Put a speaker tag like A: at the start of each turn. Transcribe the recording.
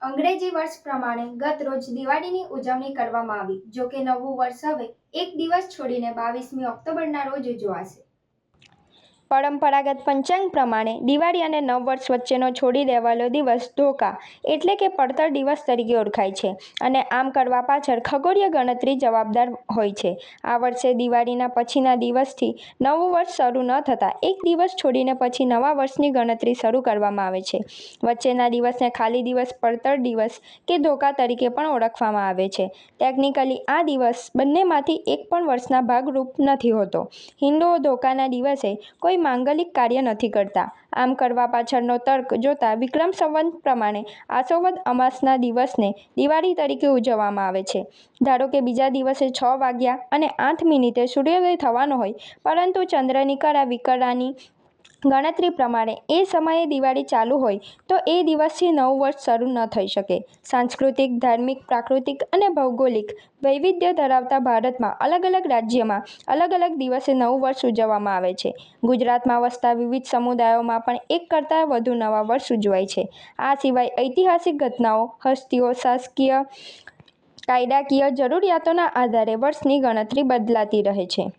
A: અંગ્રેજી વર્ષ પ્રમાણે ગત રોજ દિવાળીની ઉજવણી કરવામાં આવી. જોકે નવું વર્ષ હવે એક દિવસ છોડીને 22મી ઓક્ટોબરના રોજ ઉજવાશે.
B: પરંપરાગત પંચાંગ પ્રમાણે દિવાળી અને નવ વર્ષ વચ્ચેનો છોડી દેવાલો દિવસ ધોકા એટલે કે પડતર દિવસ તરીકે ઓળખાય છે અને આમ કરવા પાછળ ખગોળીય ગણતરી જવાબદાર હોય છે. આ વર્ષે દિવાળીના પછીના દિવસથી નવું વર્ષ શરૂ ન થતાં એક દિવસ છોડીને પછી નવા વર્ષની ગણતરી શરૂ કરવામાં આવે છે. વચ્ચેના દિવસને ખાલી દિવસ, પડતર દિવસ કે ધોકા તરીકે પણ ઓળખવામાં આવે છે. ટેકનિકલી આ દિવસ બંનેમાંથી એક પણ વર્ષના ભાગરૂપ નથી હોતો. હિન્દુઓ ધોકાના દિવસે કોઈ માંગલિક કાર્ય નથી કરતા. આમ કરવા પાછળનો તર્ક જોતા વિક્રમ સંવત પ્રમાણે આસોવદ અમાસના દિવસને દિવાળી તરીકે ઉજવવામાં આવે છે. ધારો કે બીજા દિવસે 6 વાગ્યા અને 8 મિનિટે સૂર્યોદય થવાનો હોય, પરંતુ ચંદ્રની કળા વિકળાની ગણતરી પ્રમાણે એ સમયે દિવાળી ચાલુ હોય તો એ દિવસથી નવું વર્ષ શરૂ ન થઈ શકે. સાંસ્કૃતિક, ધાર્મિક, પ્રાકૃતિક અને ભૌગોલિક વૈવિધ્ય ધરાવતા ભારતમાં અલગ અલગ રાજ્યમાં અલગ અલગ દિવસે નવું વર્ષ ઉજવવામાં આવે છે. ગુજરાતમાં વસતા વિવિધ સમુદાયોમાં પણ એક કરતાં વધુ નવા વર્ષ ઉજવાય છે. આ સિવાય ઐતિહાસિક ઘટનાઓ, હસ્તીઓ, શાસકીય કાયદાકીય જરૂરિયાતોના આધારે વર્ષની ગણતરી બદલાતી રહે છે.